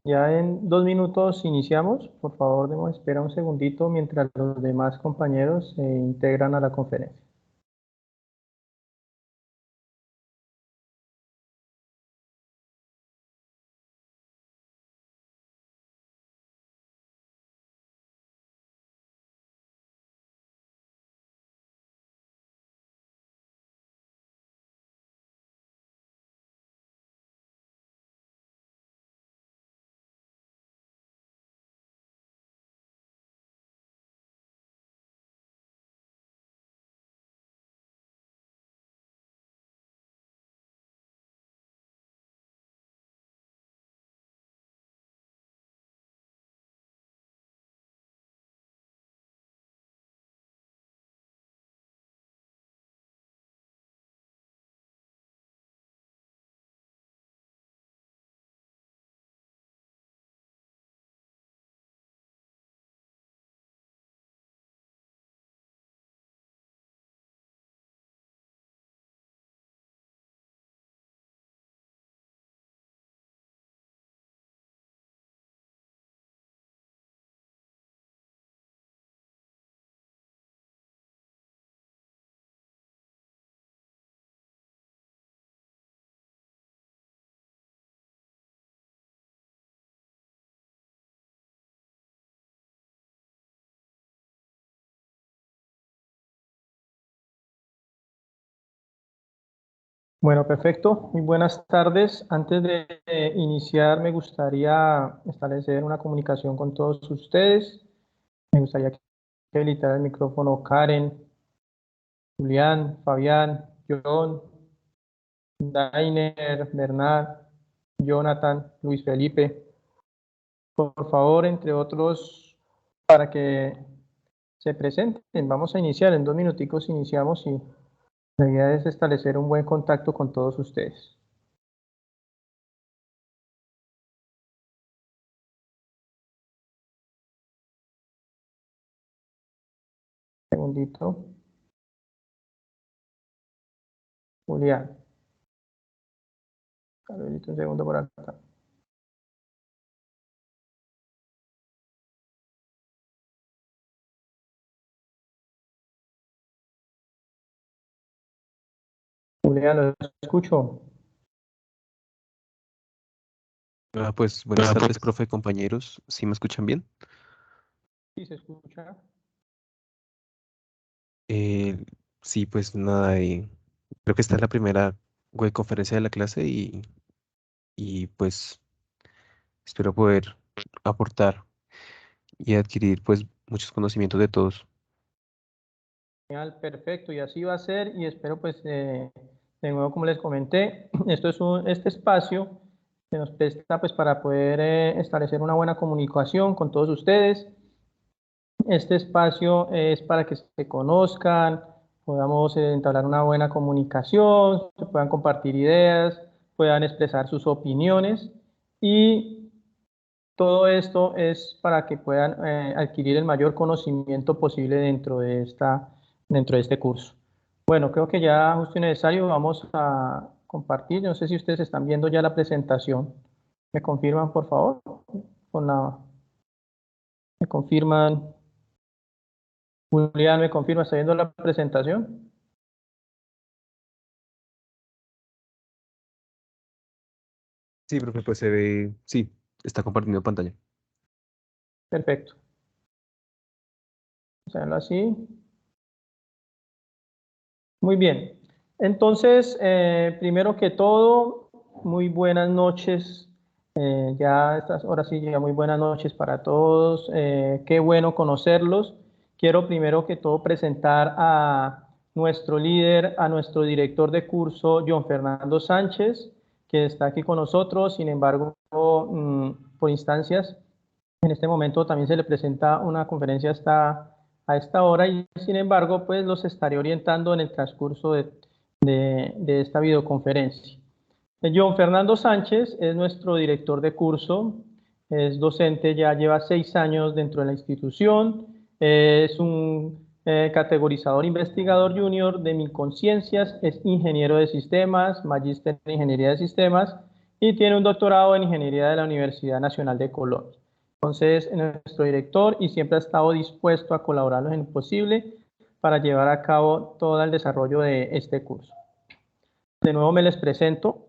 Ya en 2 minutos iniciamos. Por favor, demos espera un segundito mientras los demás compañeros se integran a la conferencia. Bueno, perfecto. Muy buenas tardes. Antes de iniciar, me gustaría establecer una comunicación con todos ustedes. Me gustaría que habilitar el micrófono Karen, Julián, Fabián, John, Dainer, Bernard, Jonathan, Luis Felipe. Por favor, entre otros, para que se presenten. Vamos a iniciar. En 2 minuticos iniciamos y la idea es establecer un buen contacto con todos ustedes. Segundito. Julián. Carolito, un segundo por acá. Julián, lo escucho. Pues buenas tardes, profe, compañeros. ¿Sí me escuchan bien? Sí, se escucha. Eh, sí, pues nada, creo que esta es la primera web conferencia de la clase y pues espero poder aportar y adquirir pues muchos conocimientos de todos. Genial, perfecto, y así va a ser, y espero pues, de nuevo, como les comenté, este espacio se nos presta pues para poder establecer una buena comunicación con todos ustedes. Este espacio es para que se conozcan, podamos entablar una buena comunicación, se puedan compartir ideas, puedan expresar sus opiniones, y todo esto es para que puedan adquirir el mayor conocimiento posible dentro de este curso. Bueno, creo que ya justo y necesario vamos a compartir. No sé si ustedes están viendo ya la presentación. ¿Me confirman, por favor? Con la, ¿Me confirman? Julián, ¿me confirma? ¿Está viendo la presentación? Sí, profe, pues se ve, sí, está compartiendo pantalla. Perfecto. Vamos a verlo así. Muy bien. Entonces, primero que todo, muy buenas noches. Ya a estas horas sí, ya muy buenas noches para todos. Qué bueno conocerlos. Quiero primero que todo presentar a nuestro líder, a nuestro director de curso, John Fernando Sánchez, que está aquí con nosotros. Sin embargo, por instancias, en este momento también se le presenta una conferencia a esta hora, y sin embargo, pues los estaré orientando en el transcurso de esta videoconferencia. John Fernando Sánchez es nuestro director de curso, es docente, ya lleva 6 años dentro de la institución, es un categorizador investigador junior de Mil Conciencias, es ingeniero de sistemas, magíster en ingeniería de sistemas, y tiene un doctorado en Ingeniería de la Universidad Nacional de Colombia. Entonces, nuestro director y siempre ha estado dispuesto a colaborar en lo posible para llevar a cabo todo el desarrollo de este curso. De nuevo me les presento.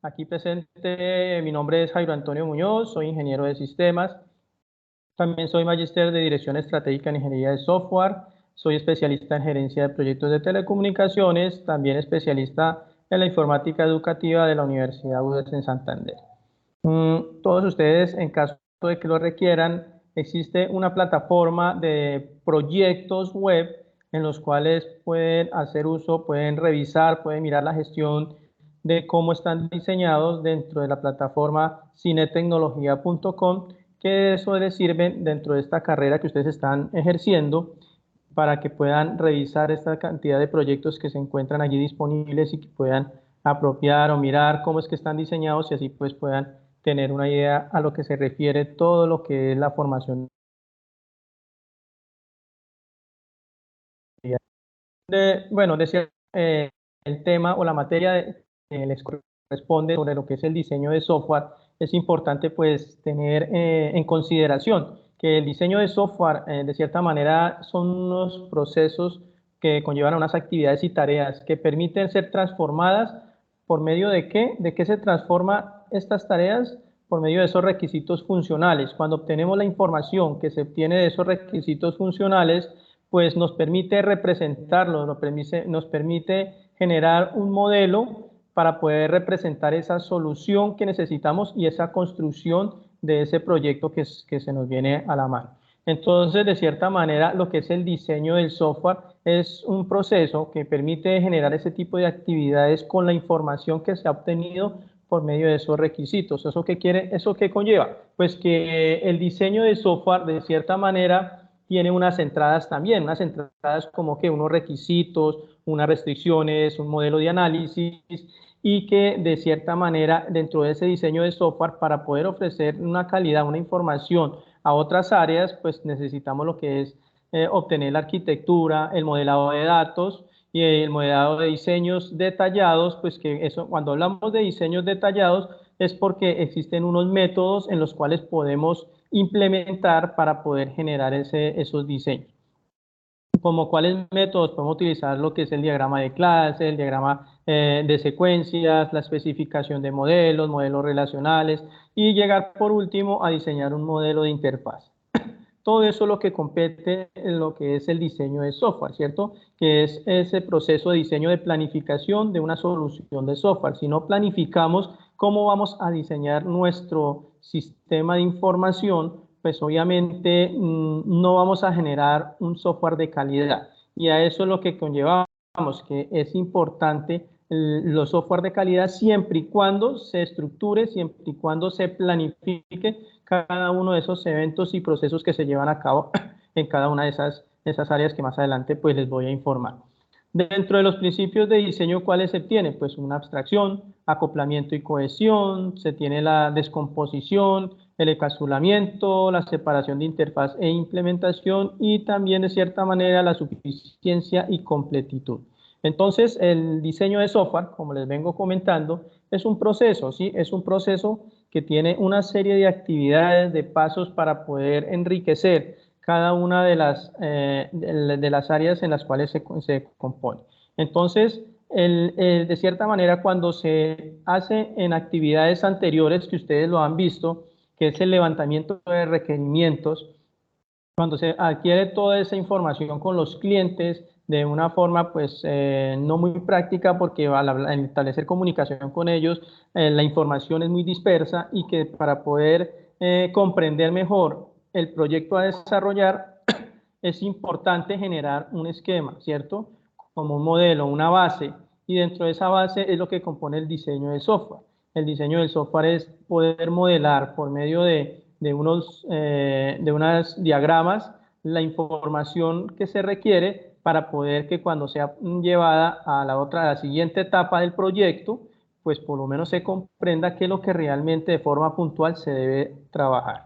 Aquí presente, mi nombre es Jairo Antonio Muñoz, soy ingeniero de sistemas. También soy magíster de Dirección Estratégica en Ingeniería de Software. Soy especialista en gerencia de proyectos de telecomunicaciones, también especialista en la informática educativa de la Universidad UDES en Santander. Todos ustedes, en caso de que lo requieran, existe una plataforma de proyectos web en los cuales pueden hacer uso, pueden revisar, pueden mirar la gestión de cómo están diseñados dentro de la plataforma cinetecnología.com, que eso les sirve dentro de esta carrera que ustedes están ejerciendo para que puedan revisar esta cantidad de proyectos que se encuentran allí disponibles y que puedan apropiar o mirar cómo es que están diseñados y así pues puedan tener una idea a lo que se refiere todo lo que es la formación. Bueno, decía, el tema o la materia que les corresponde sobre lo que es el diseño de software, es importante pues tener en consideración que el diseño de software de cierta manera son unos procesos que conllevan unas actividades y tareas que permiten ser transformadas por medio de qué, de qué se transforman estas tareas por medio de esos requisitos funcionales. Cuando obtenemos la información que se obtiene de esos requisitos funcionales, pues nos permite representarlo, nos permite generar un modelo para poder representar esa solución que necesitamos y esa construcción de ese proyecto que se nos viene a la mano. Entonces, de cierta manera, lo que es el diseño del software es un proceso que permite generar ese tipo de actividades con la información que se ha obtenido por medio de esos requisitos. ¿Eso qué quiere? ¿Eso qué conlleva? Pues que el diseño de software, de cierta manera, tiene unas entradas también, unas entradas como que unos requisitos, unas restricciones, un modelo de análisis, y que de cierta manera dentro de ese diseño de software, para poder ofrecer una calidad, una información a otras áreas, pues necesitamos lo que es obtener la arquitectura, el modelado de datos y el modelado de diseños detallados, pues que eso, cuando hablamos de diseños detallados, es porque existen unos métodos en los cuales podemos implementar para poder generar esos diseños. Como cuáles métodos podemos utilizar lo que es el diagrama de clase, el diagrama de secuencias, la especificación de modelos, modelos relacionales y llegar por último a diseñar un modelo de interfaz. Todo eso es lo que compete en lo que es el diseño de software, ¿cierto? Que es ese proceso de diseño de planificación de una solución de software. Si no planificamos cómo vamos a diseñar nuestro sistema de información, pues obviamente no vamos a generar un software de calidad. Y a eso es lo que conllevamos, que es importante los software de calidad siempre y cuando se estructure, siempre y cuando se planifique cada uno de esos eventos y procesos que se llevan a cabo en cada una de esas áreas que más adelante pues les voy a informar. Dentro de los principios de diseño, ¿cuáles se tiene? Pues una abstracción, acoplamiento y cohesión, se tiene la descomposición, el encapsulamiento, la separación de interfaz e implementación y también de cierta manera la suficiencia y completitud. Entonces, el diseño de software, como les vengo comentando, es un proceso, ¿sí? Es un proceso que tiene una serie de actividades, de pasos para poder enriquecer cada una de las áreas en las cuales se compone. Entonces, de cierta manera, cuando se hace en actividades anteriores, que ustedes lo han visto, que es el levantamiento de requerimientos, cuando se adquiere toda esa información con los clientes de una forma pues no muy práctica, porque al establecer comunicación con ellos la información es muy dispersa y que para poder comprender mejor el proyecto a desarrollar es importante generar un esquema, ¿cierto? Como un modelo, una base, y dentro de esa base es lo que compone el diseño del software. El diseño del software es poder modelar por medio de unas diagramas la información que se requiere para poder que cuando sea llevada a la siguiente etapa del proyecto, pues por lo menos se comprenda qué es lo que realmente de forma puntual se debe trabajar.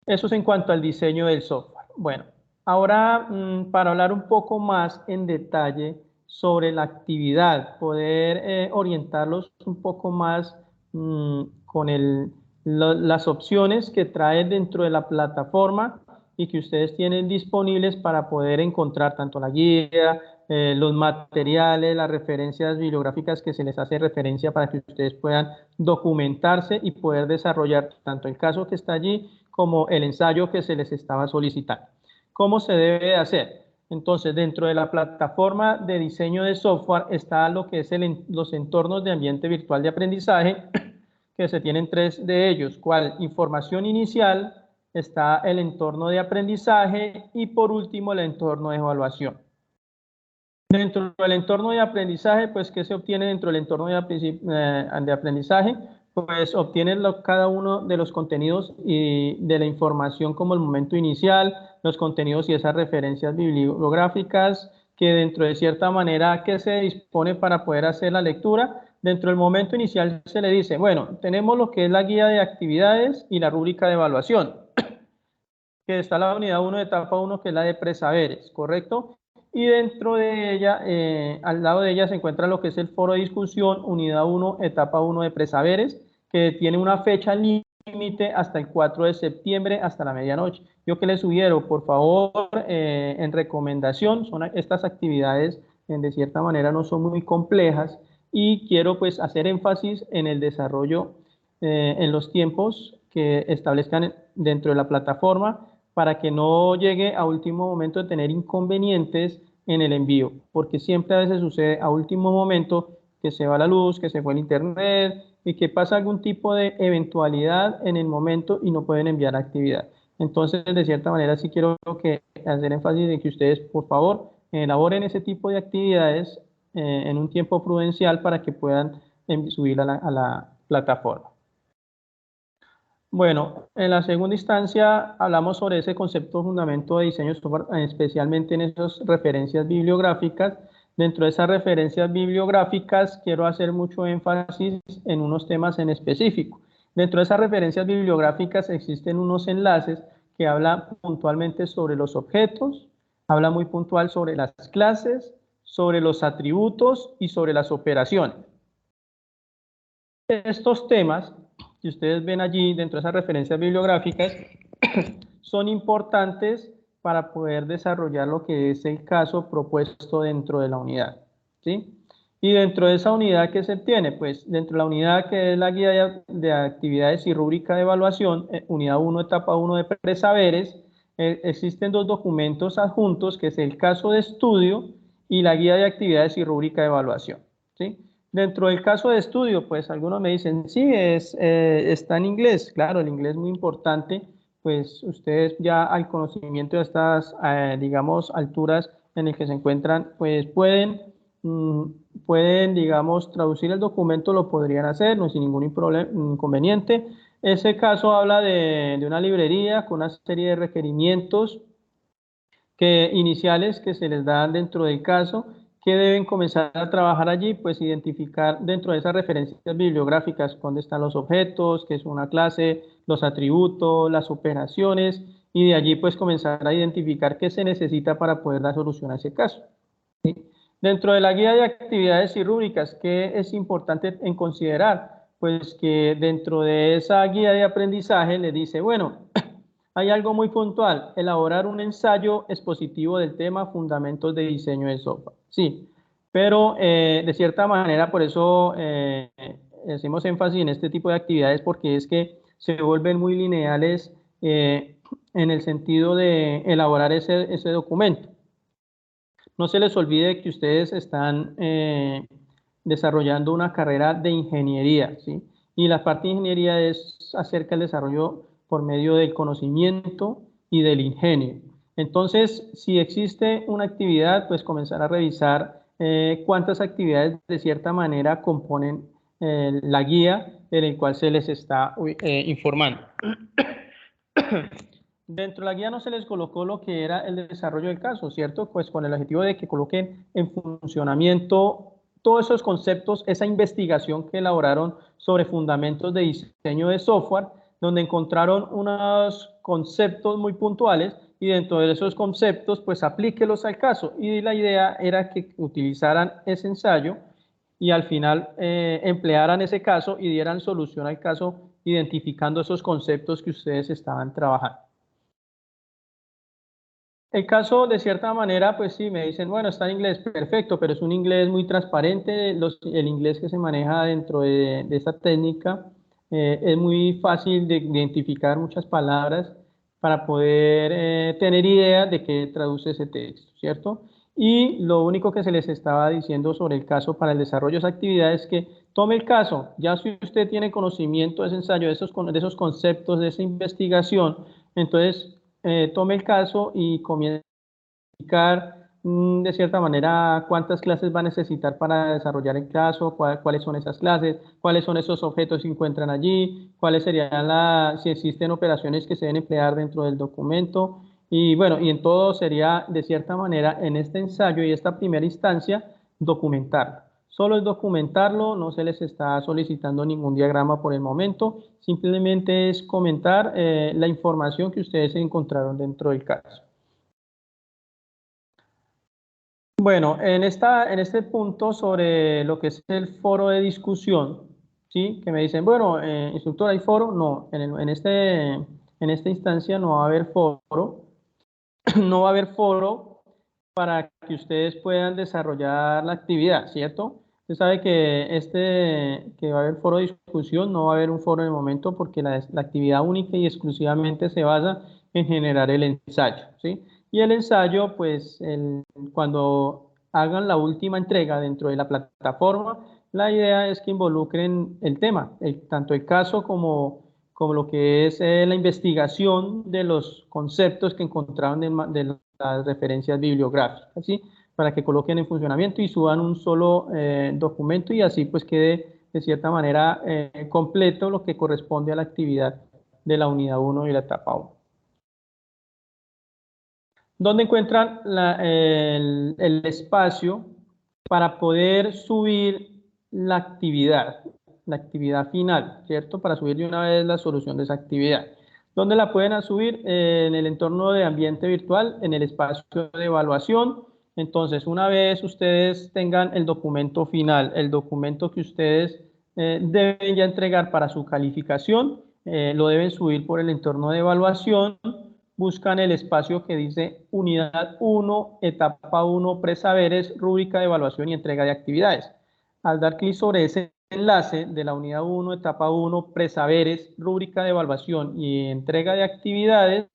Eso es en cuanto al diseño del software. Bueno, ahora para hablar un poco más en detalle sobre la actividad, poder orientarlos un poco más con las opciones que trae dentro de la plataforma y que ustedes tienen disponibles para poder encontrar tanto la guía, los materiales, las referencias bibliográficas que se les hace referencia para que ustedes puedan documentarse y poder desarrollar tanto el caso que está allí como el ensayo que se les estaba solicitando. ¿Cómo se debe hacer? Entonces, dentro de la plataforma de diseño de software está lo que es los entornos de ambiente virtual de aprendizaje, que se tienen 3 de ellos, cual información inicial, está el entorno de aprendizaje y por último el entorno de evaluación. Dentro del entorno de aprendizaje, pues, ¿qué se obtiene dentro del entorno de aprendizaje? Pues obtienen cada uno de los contenidos y de la información como el momento inicial, los contenidos y esas referencias bibliográficas que dentro de cierta manera que se dispone para poder hacer la lectura. Dentro del momento inicial se le dice, bueno, tenemos lo que es la guía de actividades y la rúbrica de evaluación, que está la unidad 1 de etapa 1, que es la de presaberes, ¿correcto? Y dentro de ella, al lado de ella se encuentra lo que es el foro de discusión, unidad 1, etapa 1 de presaberes, que tiene una fecha límite hasta el 4 de septiembre, hasta la medianoche. Yo que les sugiero, por favor, en recomendación, son estas actividades, de cierta manera no son muy complejas, y quiero pues hacer énfasis en el desarrollo en los tiempos que establezcan dentro de la plataforma, para que no llegue a último momento de tener inconvenientes en el envío, porque siempre a veces sucede a último momento que se va la luz, que se fue el internet y que pasa algún tipo de eventualidad en el momento y no pueden enviar actividad. Entonces, de cierta manera, sí quiero hacer énfasis en que ustedes, por favor, elaboren ese tipo de actividades en un tiempo prudencial para que puedan subir a la plataforma. Bueno, en la segunda instancia hablamos sobre ese concepto fundamento de diseño software, especialmente en esas referencias bibliográficas. Dentro de esas referencias bibliográficas quiero hacer mucho énfasis en unos temas en específico. Dentro de esas referencias bibliográficas existen unos enlaces que hablan puntualmente sobre los objetos, habla muy puntual sobre las clases, sobre los atributos y sobre las operaciones. Estos temas que ustedes ven allí dentro de esas referencias bibliográficas son importantes para poder desarrollar lo que es el caso propuesto dentro de la unidad, ¿sí? Y dentro de esa unidad, ¿qué se tiene? Pues dentro de la unidad que es la guía de actividades y rúbrica de evaluación, unidad 1, etapa 1 de presaberes, existen 2 documentos adjuntos, que es el caso de estudio y la guía de actividades y rúbrica de evaluación, ¿sí? Dentro del caso de estudio, pues algunos me dicen, sí, está en inglés. Claro, el inglés es muy importante, pues ustedes ya al conocimiento de estas, digamos, alturas en el que se encuentran, pues pueden, digamos, traducir el documento, lo podrían hacer, no sin ningún inconveniente. Ese caso habla de una librería con una serie de requerimientos iniciales que se les dan dentro del caso, que deben comenzar a trabajar allí, pues identificar dentro de esas referencias bibliográficas dónde están los objetos, qué es una clase, los atributos, las operaciones, y de allí pues comenzar a identificar qué se necesita para poder dar solución a ese caso, ¿sí? Dentro de la guía de actividades y rúbricas, ¿qué es importante en considerar? Pues que dentro de esa guía de aprendizaje le dice, bueno, hay algo muy puntual, elaborar un ensayo expositivo del tema fundamentos de diseño de software. Sí, pero de cierta manera, por eso hacemos énfasis en este tipo de actividades, porque es que se vuelven muy lineales en el sentido de elaborar ese documento. No se les olvide que ustedes están desarrollando una carrera de ingeniería, ¿sí? Y la parte de ingeniería es acerca del desarrollo por medio del conocimiento y del ingenio. Entonces, si existe una actividad, pues comenzar a revisar cuántas actividades de cierta manera componen la guía en el cual se les está informando. Dentro de la guía no se les colocó lo que era el desarrollo del caso, ¿cierto? Pues con el objetivo de que coloquen en funcionamiento todos esos conceptos, esa investigación que elaboraron sobre fundamentos de diseño de software, donde encontraron unos conceptos muy puntuales y dentro de esos conceptos, pues aplíquelos al caso. Y la idea era que utilizaran ese ensayo y al final emplearan ese caso y dieran solución al caso identificando esos conceptos que ustedes estaban trabajando. El caso, de cierta manera, pues sí, me dicen, bueno, está en inglés, perfecto, pero es un inglés muy transparente, el inglés que se maneja dentro de esta técnica es muy fácil de identificar muchas palabras para poder tener idea de qué traduce ese texto, ¿cierto? Y lo único que se les estaba diciendo sobre el caso para el desarrollo de esa actividad es que tome el caso, ya si usted tiene conocimiento de ese ensayo, de esos conceptos, de esa investigación, entonces tome el caso y comience a explicar de cierta manera cuántas clases va a necesitar para desarrollar el caso, cuáles son esas clases, cuáles son esos objetos que se encuentran allí, cuáles serían si existen operaciones que se deben emplear dentro del documento. Y bueno, y en todo sería de cierta manera en este ensayo y esta primera instancia documentarlo. Solo es documentarlo, no se les está solicitando ningún diagrama por el momento, simplemente es comentar la información que ustedes encontraron dentro del caso. Bueno, en este punto sobre lo que es el foro de discusión, ¿sí? Que me dicen, bueno, instructor, ¿hay foro? No, en esta instancia no va a haber foro, no va a haber foro para que ustedes puedan desarrollar la actividad, ¿cierto? Usted sabe que va a haber foro de discusión, no va a haber un foro en el momento porque la actividad única y exclusivamente se basa en generar el ensayo, ¿sí? Y el ensayo, pues, cuando hagan la última entrega dentro de la plataforma, la idea es que involucren el tema, tanto el caso como lo que es la investigación de los conceptos que encontraron de las referencias bibliográficas, ¿sí? Para que coloquen en funcionamiento y suban un solo documento y así pues quede de cierta manera completo lo que corresponde a la actividad de la unidad 1 y la etapa 1. ¿Dónde encuentran el espacio para poder subir la actividad final, ¿cierto? Para subir de una vez la solución de esa actividad. ¿Dónde la pueden subir? En el entorno de ambiente virtual, en el espacio de evaluación. Entonces, una vez ustedes tengan el documento final, el documento que ustedes deben ya entregar para su calificación, lo deben subir por el entorno de evaluación. Buscan el espacio que dice Unidad 1, Etapa 1, Presaberes, Rúbrica de Evaluación y Entrega de Actividades. Al dar clic sobre ese enlace de la Unidad 1, Etapa 1, Presaberes, Rúbrica de Evaluación y Entrega de Actividades,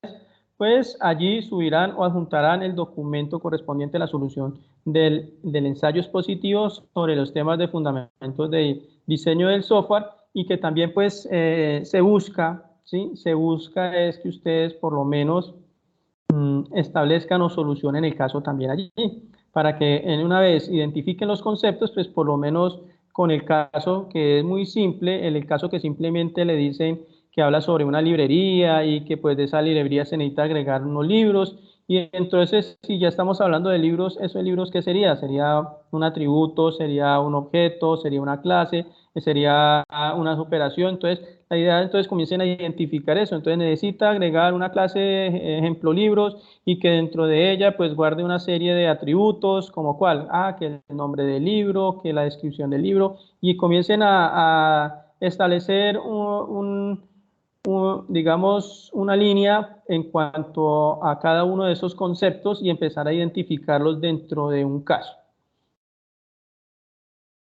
pues allí subirán o adjuntarán el documento correspondiente a la solución del ensayo expositivo sobre los temas de fundamentos de diseño del software y que también pues se busca, ¿sí? Se busca es que ustedes por lo menos establezcan o solucionen el caso también allí, para que en una vez identifiquen los conceptos, pues por lo menos con el caso que es muy simple, el caso que simplemente le dicen que habla sobre una librería y que pues de esa librería se necesita agregar unos libros y entonces si ya estamos hablando de libros, ¿esos libros qué sería? Sería un atributo, sería un objeto, sería una clase, sería una operación, entonces la idea entonces comiencen a identificar eso, entonces necesita agregar una clase ejemplo libros y que dentro de ella pues guarde una serie de atributos como cuál, que el nombre del libro, que la descripción del libro y comiencen a establecer digamos una línea en cuanto a cada uno de esos conceptos y empezar a identificarlos dentro de un caso.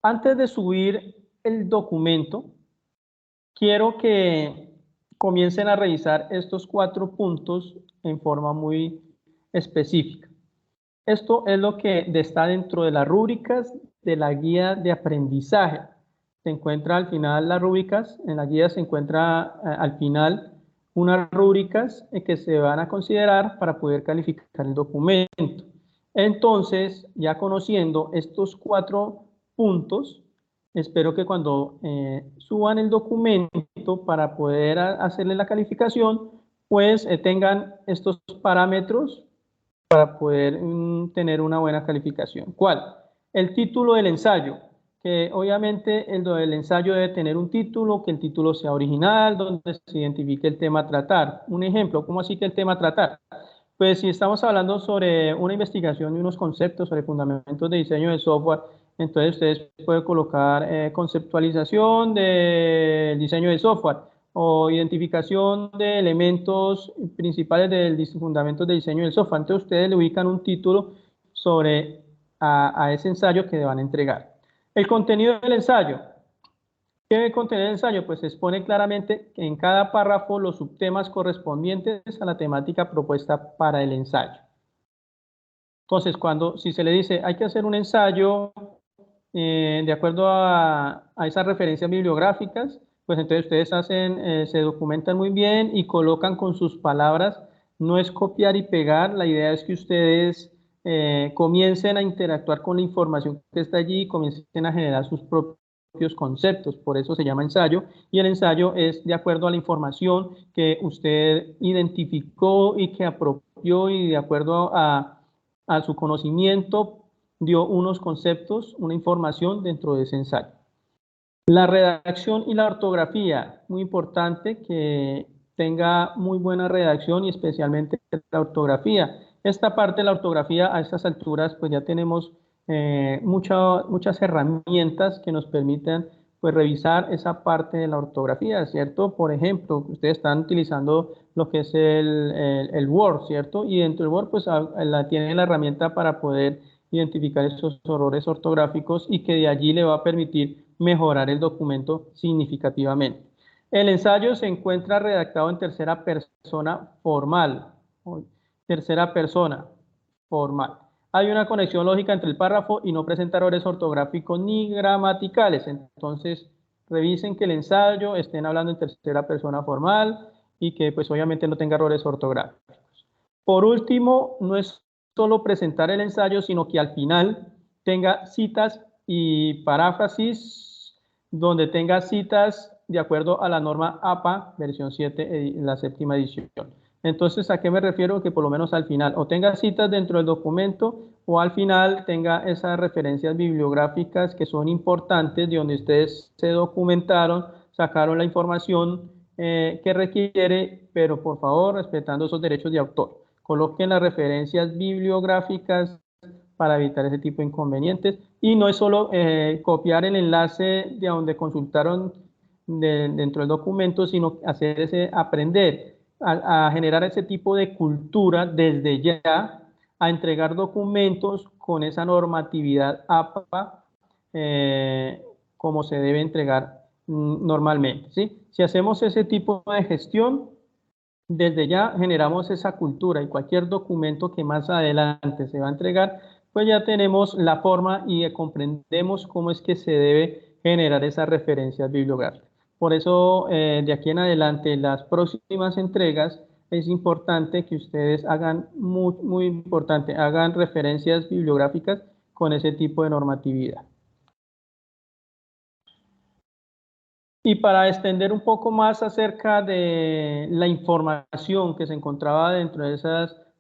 Antes de subir el documento, quiero que comiencen a revisar estos 4 puntos en forma muy específica. Esto es lo que está dentro de las rúbricas de la guía de aprendizaje. Se encuentra al final las rúbricas, en la guía se encuentra al final unas rúbricas que se van a considerar para poder calificar el documento. Entonces, ya conociendo estos 4 puntos, espero que cuando suban el documento para poder hacerle la calificación, pues tengan estos parámetros para poder tener una buena calificación. ¿Cuál? El título del ensayo, que obviamente el del ensayo debe tener un título, que el título sea original, donde se identifique el tema a tratar. Un ejemplo, ¿cómo así que el tema a tratar? Pues si estamos hablando sobre una investigación de unos conceptos sobre fundamentos de diseño de software, Entonces ustedes pueden colocar conceptualización del diseño de software o identificación de elementos principales del fundamentos de diseño del software. Entonces ustedes le ubican un título sobre a ese ensayo que van a entregar. El contenido del ensayo. ¿Qué debe contener el ensayo? Pues expone claramente en cada párrafo los subtemas correspondientes a la temática propuesta para el ensayo. Entonces, si se le dice hay que hacer un ensayo de acuerdo a esas referencias bibliográficas, pues entonces ustedes se documentan muy bien y colocan con sus palabras, no es copiar y pegar, la idea es que ustedes comiencen a interactuar con la información que está allí y comiencen a generar sus propios conceptos, por eso se llama ensayo, y el ensayo es de acuerdo a la información que usted identificó y que apropió y de acuerdo a su conocimiento dio unos conceptos, una información dentro de ese ensayo. La redacción y la ortografía, muy importante que tenga muy buena redacción y especialmente la ortografía. Esta parte de la ortografía a estas alturas pues ya tenemos muchas herramientas que nos permiten pues revisar esa parte de la ortografía, ¿cierto? Por ejemplo, ustedes están utilizando lo que es el Word, ¿cierto? Y dentro del Word pues tienen la herramienta para poder identificar esos errores ortográficos y que de allí le va a permitir mejorar el documento significativamente. El ensayo se encuentra redactado en tercera persona formal. Tercera persona formal. Hay una conexión lógica entre el párrafo y no presenta errores ortográficos ni gramaticales. Entonces, revisen que el ensayo estén hablando en tercera persona formal y que pues obviamente no tenga errores ortográficos. Por último, no es solo presentar el ensayo, sino que al final tenga citas y paráfrasis, donde tenga citas de acuerdo a la norma APA, versión 7, la séptima edición. Entonces, ¿a qué me refiero? Que por lo menos al final, o tenga citas dentro del documento, o al final tenga esas referencias bibliográficas que son importantes, de donde ustedes se documentaron, sacaron la información que requiere, pero por favor, respetando esos derechos de autor. Coloquen las referencias bibliográficas para evitar ese tipo de inconvenientes. Y no es solo copiar el enlace de donde consultaron dentro del documento, sino aprender a generar ese tipo de cultura desde ya, a entregar documentos con esa normatividad APA como se debe entregar normalmente, ¿sí? Si hacemos ese tipo de gestión, desde ya generamos esa cultura y cualquier documento que más adelante se va a entregar, pues ya tenemos la forma y comprendemos cómo es que se debe generar esas referencias bibliográficas. Por eso, de aquí en adelante, las próximas entregas, es importante que ustedes hagan, muy importante, hagan referencias bibliográficas con ese tipo de normatividad. Y para extender un poco más acerca de la información que se encontraba dentro de ese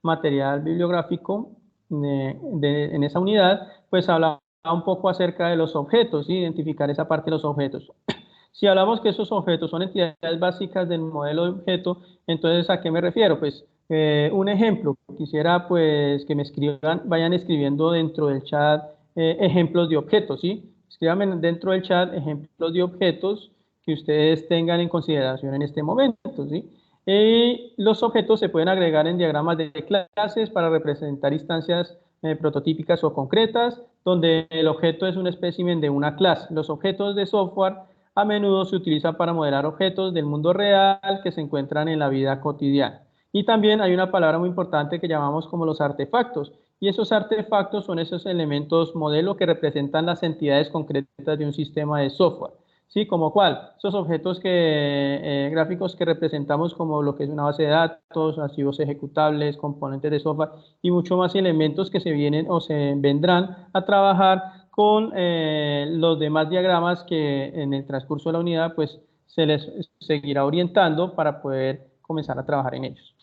material bibliográfico en esa unidad, pues hablaba un poco acerca de los objetos, ¿sí? Identificar esa parte de los objetos. Si hablamos que esos objetos son entidades básicas del modelo de objeto, entonces ¿a qué me refiero? Pues un ejemplo, quisiera pues que me escriban, vayan escribiendo dentro del chat ejemplos de objetos, ¿sí? Escríbanme dentro del chat ejemplos de objetos que ustedes tengan en consideración en este momento, ¿sí? Los objetos se pueden agregar en diagramas de clases para representar instancias prototípicas o concretas, donde el objeto es un espécimen de una clase. Los objetos de software a menudo se utilizan para modelar objetos del mundo real que se encuentran en la vida cotidiana. Y también hay una palabra muy importante que llamamos como los artefactos. Y esos artefactos son esos elementos modelo que representan las entidades concretas de un sistema de software. ¿Sí? ¿Como cuál? Esos objetos gráficos que representamos como lo que es una base de datos, archivos ejecutables, componentes de software y mucho más elementos que se vienen o se vendrán a trabajar con los demás diagramas que en el transcurso de la unidad pues se les seguirá orientando para poder comenzar a trabajar en ellos.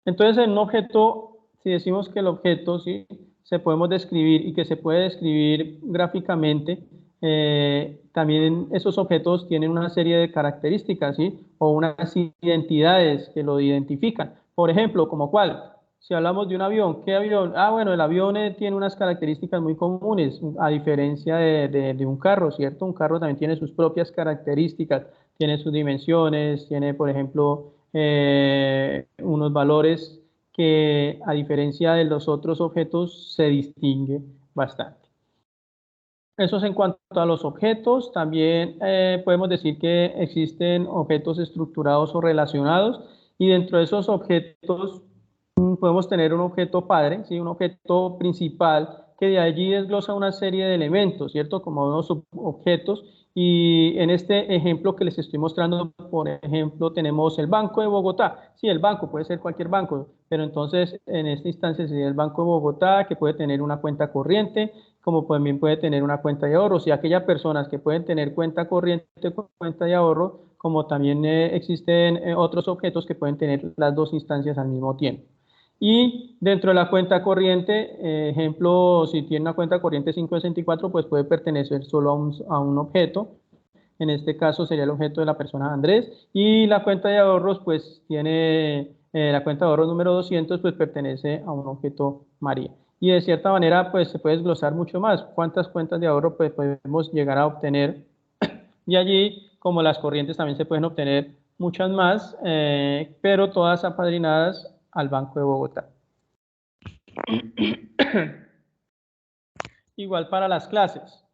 Entonces, en un objeto, si decimos que el objeto ¿sí? se podemos describir y que se puede describir gráficamente, también esos objetos tienen una serie de características ¿sí? o unas identidades que lo identifican. Por ejemplo, ¿como cuál? Si hablamos de un avión, ¿qué avión? Ah, bueno, el avión tiene unas características muy comunes, a diferencia de un carro, ¿cierto? Un carro también tiene sus propias características, tiene sus dimensiones, tiene, por ejemplo, unos valores que, a diferencia de los otros objetos, se distingue bastante. Eso es en cuanto a los objetos. También podemos decir que existen objetos estructurados o relacionados, y dentro de esos objetos podemos tener un objeto padre, ¿sí? Un objeto principal que de allí desglosa una serie de elementos, ¿cierto? Como unos subobjetos. Y en este ejemplo que les estoy mostrando, por ejemplo, tenemos el Banco de Bogotá. Sí, el banco puede ser cualquier banco, pero entonces en esta instancia sería el Banco de Bogotá, que puede tener una cuenta corriente, como también puede tener una cuenta de ahorros, y aquellas personas que pueden tener cuenta corriente, cuenta de ahorro, como también existen otros objetos que pueden tener las dos instancias al mismo tiempo. Y dentro de la cuenta corriente, ejemplo, si tiene una cuenta corriente 564, pues puede pertenecer solo a un objeto. En este caso sería el objeto de la persona Andrés. Y la cuenta de ahorros, pues tiene la cuenta de ahorros número 200, pues pertenece a un objeto María. Y de cierta manera, pues se puede desglosar mucho más. ¿Cuántas cuentas de ahorro pues, podemos llegar a obtener? Y allí, como las corrientes, también se pueden obtener muchas más, pero todas apadrinadas al Banco de Bogotá. Igual para las clases.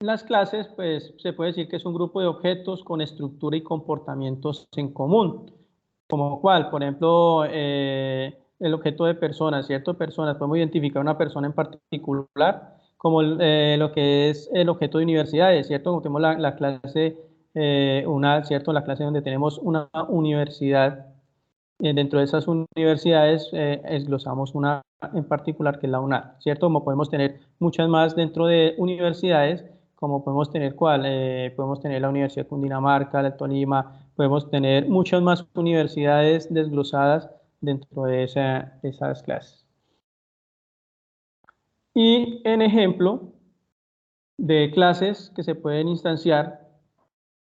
Las clases, pues, se puede decir que es un grupo de objetos con estructura y comportamientos en común. ¿Como cuál? Por ejemplo, el objeto de personas, ¿cierto? Personas, podemos identificar una persona en particular, como lo que es el objeto de universidades, ¿cierto? Como tenemos la clase, ¿cierto? La clase donde tenemos una universidad. Dentro de esas universidades desglosamos una en particular, que es la UNAD, ¿cierto? Como podemos tener muchas más dentro de universidades, como podemos tener cuál, podemos tener la Universidad de Cundinamarca, la de Tolima, podemos tener muchas más universidades desglosadas dentro de esas clases. Y en ejemplo de clases que se pueden instanciar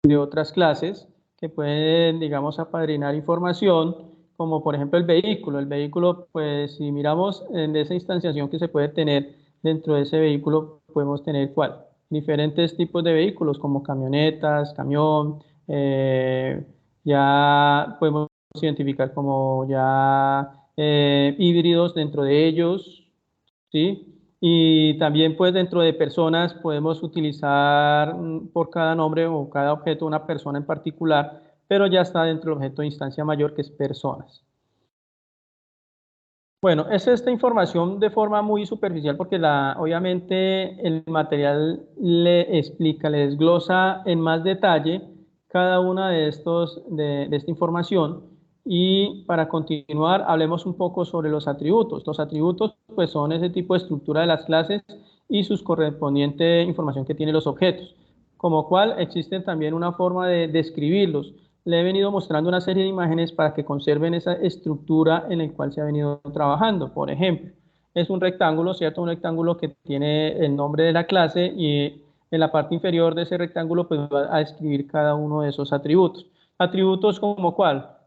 de otras clases, que pueden, digamos, apadrinar información, como por ejemplo el vehículo. El vehículo, pues si miramos en esa instanciación que se puede tener dentro de ese vehículo, podemos tener ¿cuál? Diferentes tipos de vehículos, como camionetas, camión, ya podemos identificar como ya híbridos dentro de ellos, ¿sí? Y también pues dentro de personas podemos utilizar por cada nombre o cada objeto una persona en particular, pero ya está dentro del objeto de instancia mayor, que es personas. Bueno, es esta información de forma muy superficial porque obviamente el material le explica, le desglosa en más detalle cada una de esta información. Y para continuar, hablemos un poco sobre los atributos. Los atributos pues son ese tipo de estructura de las clases y sus correspondiente información que tienen los objetos, como cual existe también una forma de describirlos. Le he venido mostrando una serie de imágenes para que conserven esa estructura en la cual se ha venido trabajando. Por ejemplo, es un rectángulo, ¿cierto? Un rectángulo que tiene el nombre de la clase, y en la parte inferior de ese rectángulo pues va a escribir cada uno de esos atributos. Atributos como cuál.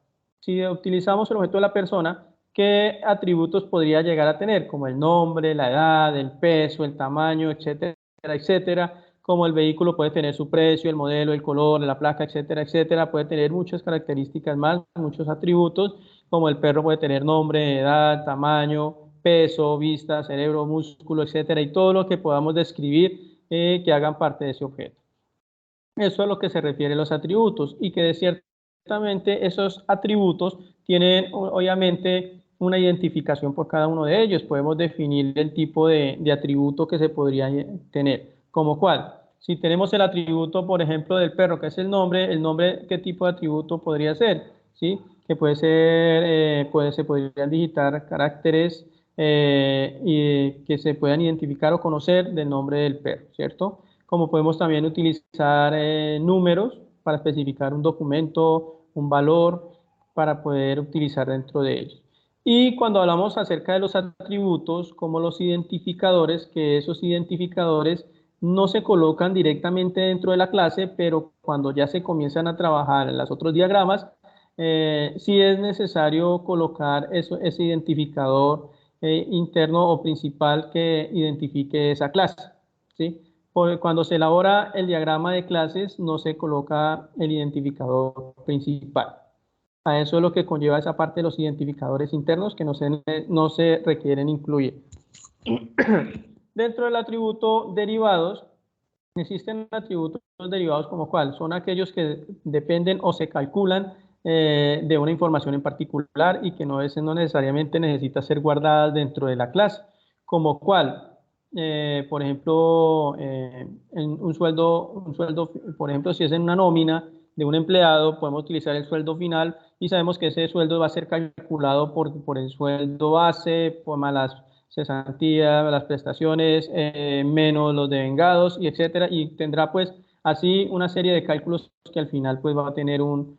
Si utilizamos el objeto de la persona, ¿qué atributos podría llegar a tener? Como el nombre, la edad, el peso, el tamaño, etcétera, etcétera. Como el vehículo puede tener su precio, el modelo, el color, la placa, etcétera, etcétera. Puede tener muchas características más, muchos atributos, como el perro puede tener nombre, edad, tamaño, peso, vista, cerebro, músculo, etcétera, y todo lo que podamos describir que hagan parte de ese objeto. Eso es a lo que se refiere a los atributos, y que de ciertamente esos atributos tienen obviamente una identificación por cada uno de ellos. Podemos definir el tipo de atributo que se podría tener. ¿Como cuál? Si tenemos el atributo, por ejemplo, del perro, que es el nombre, ¿qué tipo de atributo podría ser? ¿Sí? Que puede ser, se podrían digitar caracteres y que se puedan identificar o conocer del nombre del perro, ¿cierto? Como podemos también utilizar números para especificar un documento, un valor, para poder utilizar dentro de ellos. Y cuando hablamos acerca de los atributos, como los identificadores, que esos identificadores no se colocan directamente dentro de la clase, pero cuando ya se comienzan a trabajar en los otros diagramas, sí es necesario colocar ese identificador interno o principal que identifique esa clase, ¿sí? Porque cuando se elabora el diagrama de clases no se coloca el identificador principal. A eso es lo que conlleva esa parte de los identificadores internos que no se requieren incluir. Dentro del atributo derivados, existen atributos derivados como cuál, son aquellos que dependen o se calculan de una información en particular y que no necesariamente necesita ser guardadas dentro de la clase, como cuál, por ejemplo, un sueldo, por ejemplo, si es en una nómina de un empleado, podemos utilizar el sueldo final y sabemos que ese sueldo va a ser calculado por el sueldo base, por más las cesantías, las prestaciones, menos los devengados, y etcétera, y tendrá pues así una serie de cálculos que al final pues va a tener un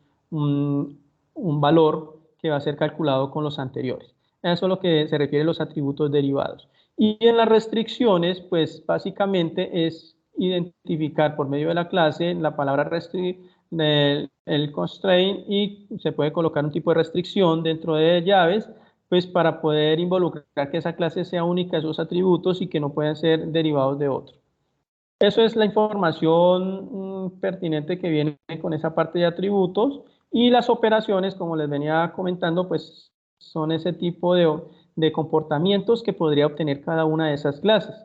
valor que va a ser calculado con los anteriores. Eso es lo que se refiere a los atributos derivados. Y en las restricciones, pues básicamente es identificar por medio de la clase la palabra el constraint, y se puede colocar un tipo de restricción dentro de llaves, pues para poder involucrar que esa clase sea única, esos atributos, y que no puedan ser derivados de otro. Eso es la información pertinente que viene con esa parte de atributos, y las operaciones, como les venía comentando, pues son ese tipo de comportamientos que podría obtener cada una de esas clases.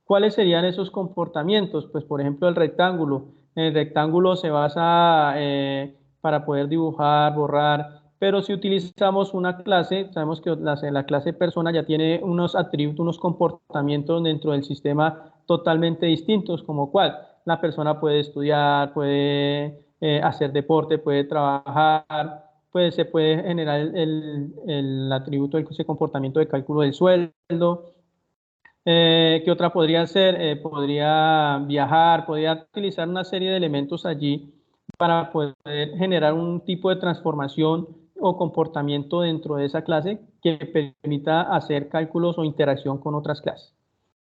¿Cuáles serían esos comportamientos? Pues por ejemplo el rectángulo. El rectángulo se basa para poder dibujar, borrar, pero si utilizamos una clase, sabemos que la clase persona ya tiene unos atributos, unos comportamientos dentro del sistema totalmente distintos, como cuál, la persona puede estudiar, puede hacer deporte, puede trabajar, pues se puede generar el atributo de ese comportamiento de cálculo del sueldo. ¿Qué otra podría ser? Podría viajar, podría utilizar una serie de elementos allí para poder generar un tipo de transformación o comportamiento dentro de esa clase que permita hacer cálculos o interacción con otras clases.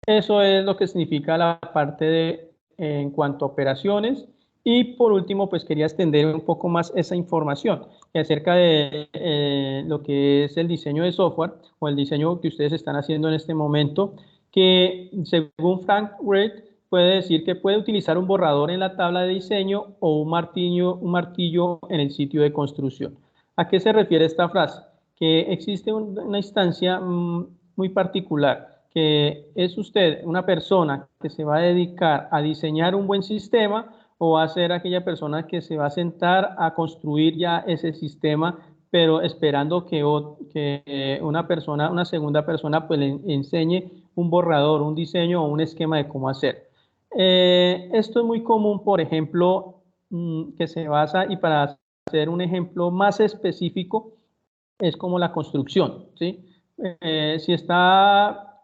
Eso es lo que significa la parte en cuanto a operaciones. Y por último, pues quería extender un poco más esa información acerca de lo que es el diseño de software o el diseño que ustedes están haciendo en este momento, que según Frank Wright puede decir que puede utilizar un borrador en la tabla de diseño o un martillo en el sitio de construcción. ¿A qué se refiere esta frase? Que existe una instancia muy particular, que es usted una persona que se va a dedicar a diseñar un buen sistema, o va a ser aquella persona que se va a sentar a construir ya ese sistema, pero esperando que una segunda persona, pues le enseñe un borrador, un diseño o un esquema de cómo hacer. Esto es muy común, por ejemplo, que se basa, y para hacer un ejemplo más específico, es como la construcción, ¿sí? Si está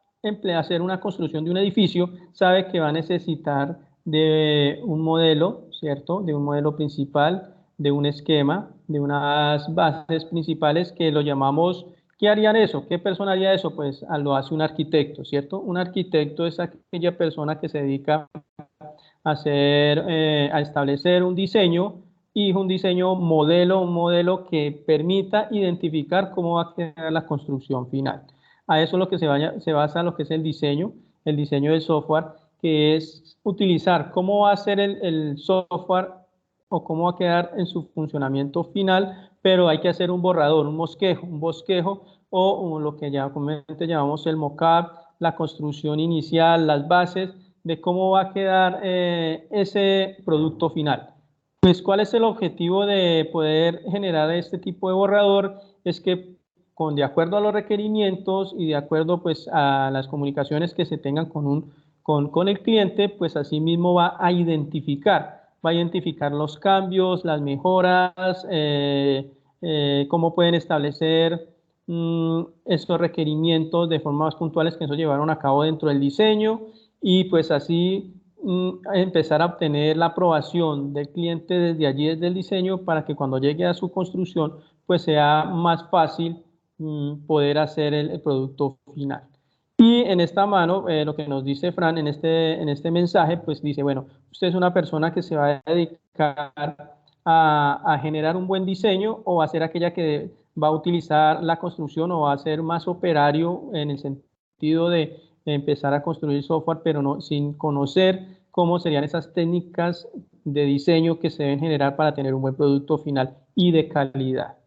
hacer una construcción de un edificio, sabe que va a necesitar de un modelo, ¿cierto? De un modelo principal, de un esquema, de unas bases principales que lo llamamos. ¿Qué harían eso? ¿Qué persona haría eso? Pues lo hace un arquitecto, ¿cierto? Un arquitecto es aquella persona que se dedica a establecer un diseño, y un diseño modelo, un modelo que permita identificar cómo va a quedar la construcción final. A eso es lo que se basa lo que es el diseño del software, que es utilizar cómo va a ser el software o cómo va a quedar en su funcionamiento final, pero hay que hacer un borrador, un bosquejo o lo que ya comúnmente llamamos el mockup, la construcción inicial, las bases de cómo va a quedar ese producto final. Pues, ¿cuál es el objetivo de poder generar este tipo de borrador? Es que de acuerdo a los requerimientos y de acuerdo pues a las comunicaciones que se tengan con el cliente, pues así mismo va a identificar los cambios, las mejoras, cómo pueden establecer estos requerimientos de forma más puntuales que se llevaron a cabo dentro del diseño, y pues así empezar a obtener la aprobación del cliente desde allí, desde el diseño, para que cuando llegue a su construcción pues sea más fácil poder hacer el producto final. Y en esta mano, lo que nos dice Fran en este mensaje, pues dice, bueno, usted es una persona que se va a dedicar a generar un buen diseño, o va a ser aquella que va a utilizar la construcción, o va a ser más operario en el sentido de empezar a construir software, pero no, sin conocer cómo serían esas técnicas de diseño que se deben generar para tener un buen producto final y de calidad.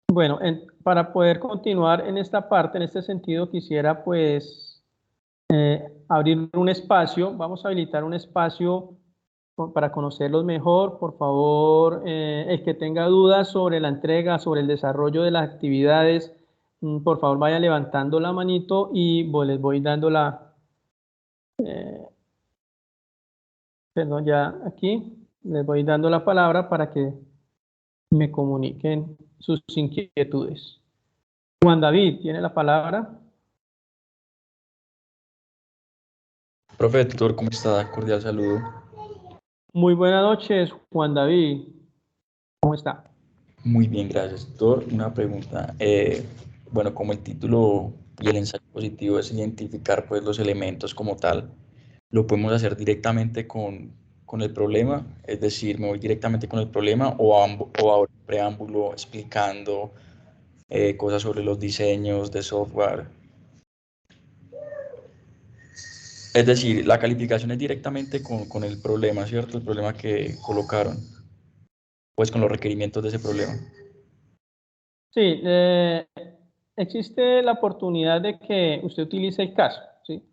Bueno, para poder continuar en esta parte, en este sentido, quisiera pues abrir un espacio. Vamos a habilitar un espacio para conocerlos mejor. Por favor, el que tenga dudas sobre la entrega, sobre el desarrollo de las actividades, por favor vaya levantando la manito y les voy dando perdón, ya aquí, les voy dando la palabra para que me comuniquen sus inquietudes. Juan David, ¿tiene la palabra? Profe, tutor, ¿cómo está? Cordial saludo. Muy buenas noches, Juan David. ¿Cómo está? Muy bien, gracias, tutor. Una pregunta. Bueno, como el título y el ensayo positivo es identificar pues, los elementos como tal, ¿lo podemos hacer directamente con el problema? Es decir, ¿me voy directamente con el problema o ahora un preámbulo explicando cosas sobre los diseños de software? Es decir, la calificación es directamente con el problema, ¿cierto? El problema que colocaron, pues con los requerimientos de ese problema. Sí, existe la oportunidad de que usted utilice el caso, ¿sí?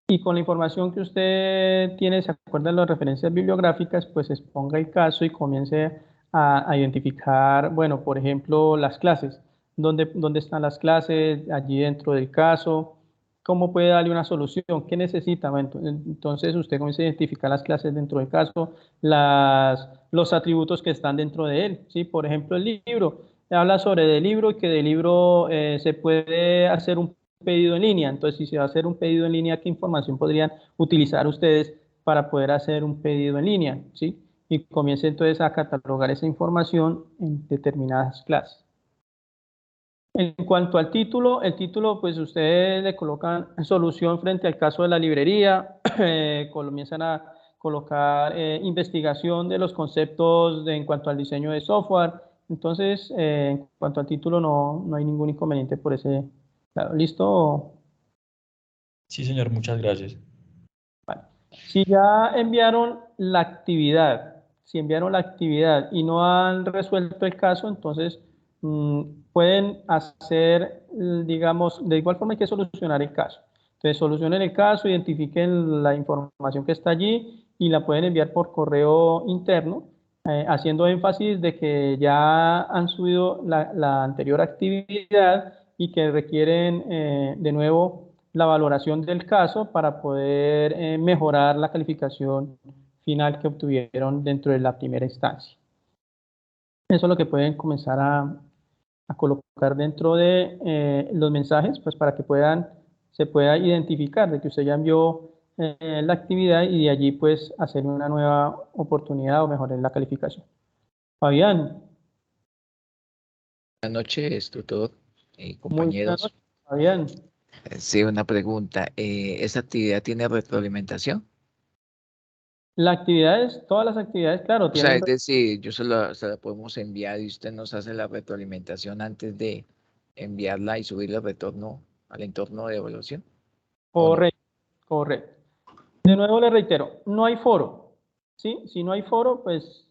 Y con la información que usted tiene, se acuerdan las referencias bibliográficas, pues exponga el caso y comience a identificar, bueno, por ejemplo, las clases. ¿Dónde están las clases allí dentro del caso? ¿Cómo puede darle una solución? ¿Qué necesita? Bueno, entonces usted comienza a identificar las clases dentro del caso, los atributos que están dentro de él, ¿sí? Por ejemplo, el libro. Habla sobre el libro y que del libro se puede hacer un pedido en línea. Entonces, si se va a hacer un pedido en línea, ¿qué información podrían utilizar ustedes para poder hacer un pedido en línea? ¿Sí? Y comience entonces a catalogar esa información en determinadas clases. En cuanto al título, el título, pues ustedes le colocan solución frente al caso de la librería, comienzan a colocar investigación de los conceptos en cuanto al diseño de software. Entonces, en cuanto al título, no hay ningún inconveniente por ese lado. ¿Listo? Sí, señor, muchas gracias. Vale. Si ya enviaron la actividad, si enviaron la actividad y no han resuelto el caso, entonces pueden hacer, digamos, de igual forma hay que solucionar el caso. Entonces solucionen el caso, identifiquen la información que está allí y la pueden enviar por correo interno, haciendo énfasis de que ya han subido la anterior actividad y que requieren de nuevo la valoración del caso para poder mejorar la calificación final que obtuvieron dentro de la primera instancia. Eso es lo que pueden comenzar a colocar dentro de los mensajes, pues para que se pueda identificar de que usted ya envió la actividad y de allí pues hacer una nueva oportunidad o mejorar la calificación. Fabián. Buenas noches, tutor y Muy buenas compañeros. noches, Fabián. Sí, una pregunta. ¿Esta actividad tiene retroalimentación? Todas las actividades, claro, O sea, tienen. es decir, se la podemos enviar y usted nos hace la retroalimentación antes de enviarla y subirle el retorno al entorno de evaluación, ¿o no? Correcto, correcto. De nuevo le reitero, no hay foro, ¿sí? Si no hay foro, pues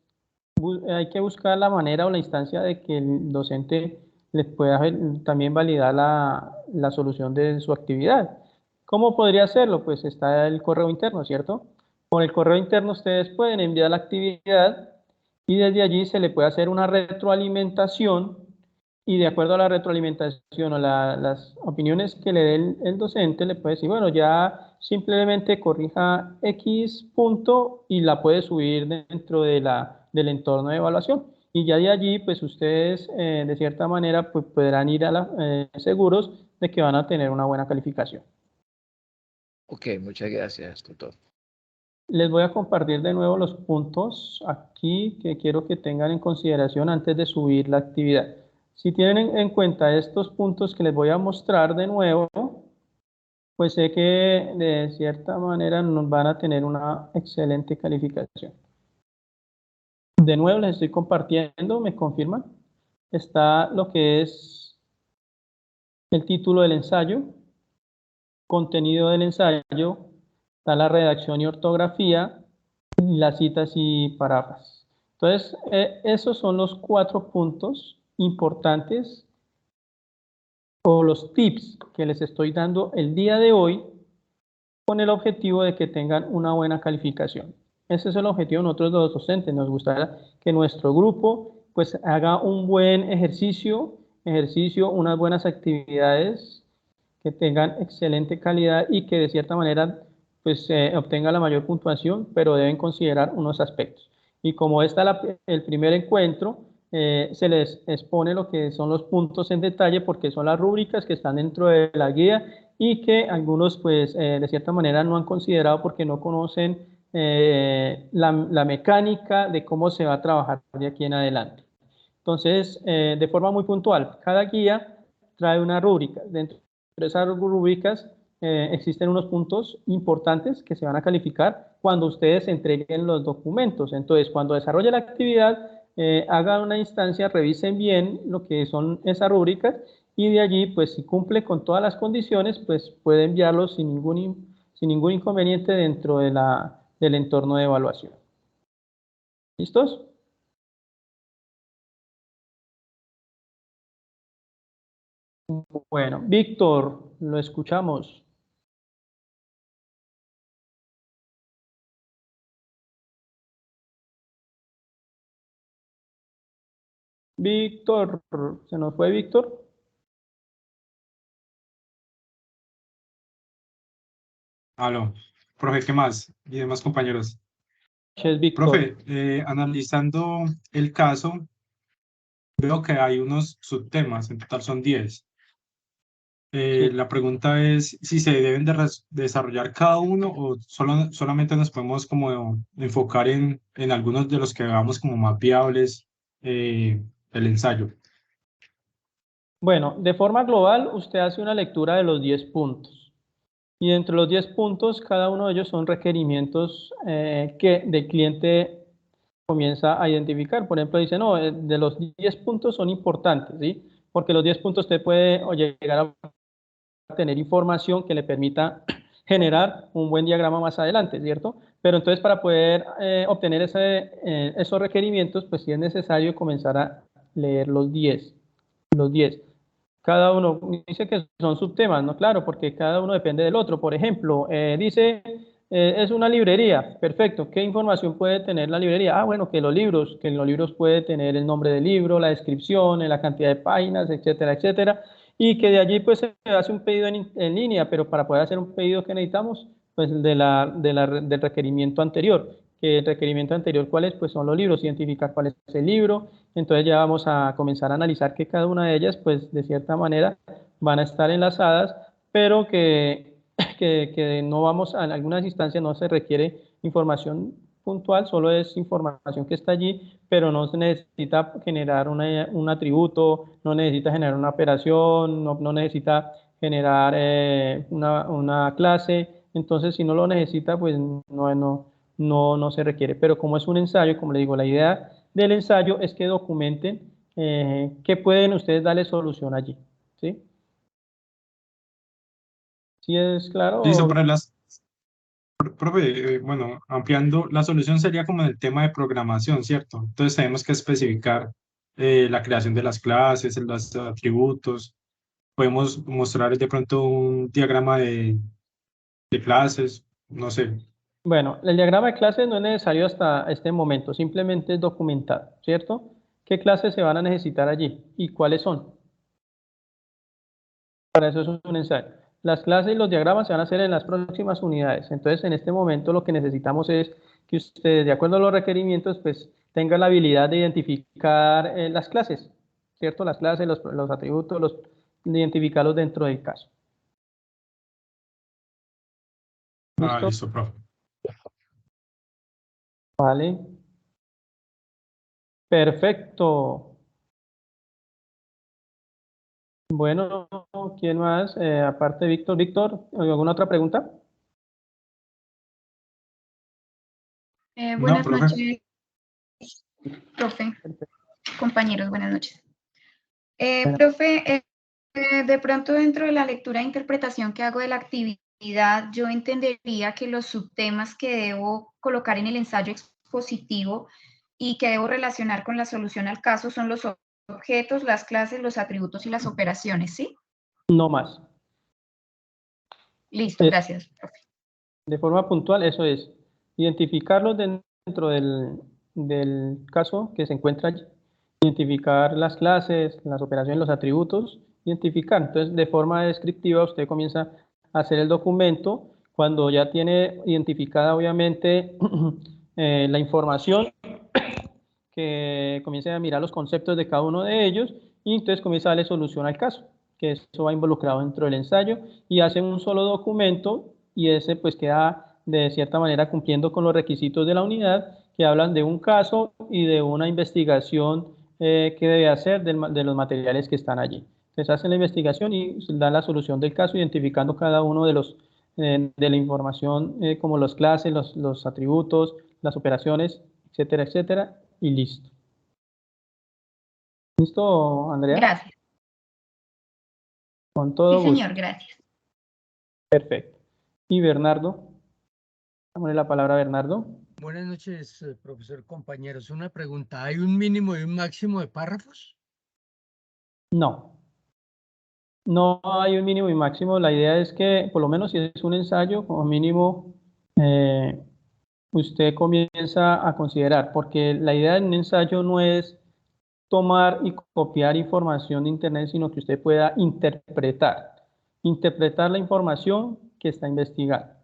hay que buscar la manera o la instancia de que el docente les pueda también validar la solución de su actividad. ¿Cómo podría hacerlo? Pues está el correo interno, ¿cierto? Con el correo interno ustedes pueden enviar la actividad y desde allí se le puede hacer una retroalimentación y de acuerdo a la retroalimentación o las opiniones que le dé el docente, le puede decir, bueno, ya simplemente corrija X punto y la puede subir dentro del entorno de evaluación. Y ya de allí, pues ustedes, de cierta manera, pues podrán ir seguros de que van a tener una buena calificación. Ok, muchas gracias, tutor. Les voy a compartir de nuevo los puntos aquí que quiero que tengan en consideración antes de subir la actividad. Si tienen en cuenta estos puntos que les voy a mostrar de nuevo, pues sé que de cierta manera nos van a tener una excelente calificación. De nuevo les estoy compartiendo, me confirman. Está lo que es el título del ensayo, contenido del ensayo, está la redacción y ortografía, las citas y paráfrasis. Entonces, esos son los 4 puntos importantes o los tips que les estoy dando el día de hoy con el objetivo de que tengan una buena calificación. Ese es el objetivo de nosotros los docentes. Nos gustaría que nuestro grupo pues haga un buen ejercicio, unas buenas actividades que tengan excelente calidad y que de cierta manera pues obtenga la mayor puntuación, pero deben considerar unos aspectos. Y como está el primer encuentro, se les expone lo que son los puntos en detalle porque son las rúbricas que están dentro de la guía y que algunos pues de cierta manera no han considerado porque no conocen la mecánica de cómo se va a trabajar de aquí en adelante. Entonces, de forma muy puntual, cada guía trae una rúbrica. Dentro de esas rúbricas existen unos puntos importantes que se van a calificar cuando ustedes entreguen los documentos. Entonces, cuando desarrolle la actividad, hagan una instancia, revisen bien lo que son esas rúbricas y de allí, pues si cumple con todas las condiciones, pues puede enviarlos sin ningún inconveniente dentro del entorno de evaluación. ¿Listos? Bueno, Víctor, lo escuchamos. Víctor, ¿se nos fue Víctor? Aló, profe, ¿qué más? Y demás compañeros. Víctor. Profe, analizando el caso, veo que hay unos subtemas, en total son 10. Sí. La pregunta es si se deben de desarrollar cada uno o solamente nos podemos como enfocar en algunos de los que veamos como más viables del ensayo. Bueno, de forma global, usted hace una lectura de los 10 puntos. Y entre los 10 puntos, cada uno de ellos son requerimientos que el cliente comienza a identificar. Por ejemplo, dice, no, de los 10 puntos son importantes, ¿sí? Porque los 10 puntos usted puede llegar a tener información que le permita generar un buen diagrama más adelante, ¿cierto? Pero entonces para poder obtener esos requerimientos, pues sí es necesario comenzar a leer los 10. Los 10. Cada uno dice que son subtemas, ¿no? Claro, porque cada uno depende del otro. Por ejemplo, dice, es una librería. Perfecto. ¿Qué información puede tener la librería? Ah, bueno, que en los libros puede tener el nombre del libro, la descripción, la cantidad de páginas, etcétera, etcétera. Y que de allí pues se hace un pedido en línea, pero para poder hacer un pedido que necesitamos, pues del requerimiento anterior. El requerimiento anterior, ¿cuál es? Pues son los libros, identificar cuál es el libro. Entonces ya vamos a comenzar a analizar que cada una de ellas, pues de cierta manera, van a estar enlazadas, pero que no vamos, en algunas instancias no se requiere información puntual, solo es información que está allí, pero no se necesita generar un atributo, no necesita generar una operación, no necesita generar una clase. Entonces, si no lo necesita, pues no se requiere. Pero como es un ensayo, como le digo, la idea del ensayo es que documenten qué pueden ustedes darle solución allí. ¿Sí? ¿Sí es claro? Listo, profe, bueno, ampliando, la solución sería como en el tema de programación, ¿cierto? Entonces tenemos que especificar la creación de las clases, los atributos. Podemos mostrar de pronto un diagrama de clases, no sé. Bueno, el diagrama de clases no es necesario hasta este momento, simplemente es documentar, ¿cierto? ¿Qué clases se van a necesitar allí y cuáles son? Para eso es un ensayo. Las clases y los diagramas se van a hacer en las próximas unidades. Entonces, en este momento lo que necesitamos es que ustedes, de acuerdo a los requerimientos, pues tengan la habilidad de identificar las clases, ¿cierto? Las clases, los atributos, de identificarlos dentro del caso. ¿Listo? Listo, profe. Vale. Perfecto. Bueno, ¿quién más? Aparte de Víctor. Víctor, ¿alguna otra pregunta? No, Buenas profe. noches. Profe, compañeros, buenas noches. Profe, de pronto dentro de la lectura e interpretación que hago de la actividad, yo entendería que los subtemas que debo colocar en el ensayo expositivo y que debo relacionar con la solución al caso son los objetos, las clases, los atributos y las operaciones, ¿sí? No más. Listo, gracias, profe. De forma puntual, eso es, identificarlos dentro del caso que se encuentra allí, identificar las clases, las operaciones, los atributos, identificar. Entonces, de forma descriptiva, usted comienza a hacer el documento cuando ya tiene identificada, obviamente, la información, que comience a mirar los conceptos de cada uno de ellos y entonces comienza a darle solución al caso, que eso va involucrado dentro del ensayo y hacen un solo documento y ese pues queda de cierta manera cumpliendo con los requisitos de la unidad que hablan de un caso y de una investigación que debe hacer de los materiales que están allí. Entonces hacen la investigación y dan la solución del caso identificando cada uno de los de la información como las clases, los atributos, las operaciones, etcétera, etcétera, y listo. ¿Listo, Andrea? Gracias. Con todo Sí, gusto. señor, gracias. Perfecto. Y Bernardo, dámosle la palabra a Bernardo. Buenas noches, profesor, compañeros. Una pregunta, ¿hay un mínimo y un máximo de párrafos? No. No hay un mínimo y máximo. La idea es que, por lo menos si es un ensayo, como mínimo, usted comienza a considerar, porque la idea de un ensayo no es tomar y copiar información de Internet, sino que usted pueda interpretar la información que está investigando.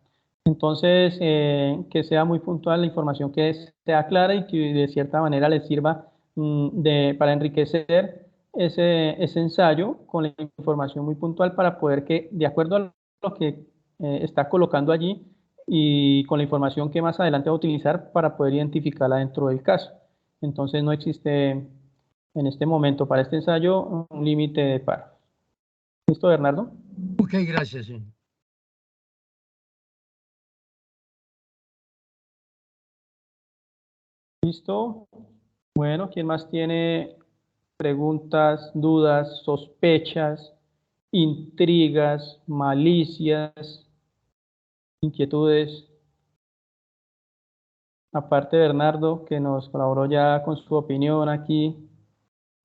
Entonces, que sea muy puntual la información, que sea clara y que de cierta manera le sirva para enriquecer ese ensayo con la información muy puntual para poder que, de acuerdo a lo que está colocando allí y con la información que más adelante va a utilizar para poder identificarla dentro del caso. Entonces, no existe en este momento para este ensayo un límite de párrafos. ¿Listo, Bernardo? Ok, gracias. Sí. ¿Listo? Bueno, ¿quién más tiene preguntas, dudas, sospechas, intrigas, malicias, inquietudes? Aparte de Bernardo, que nos colaboró ya con su opinión aquí,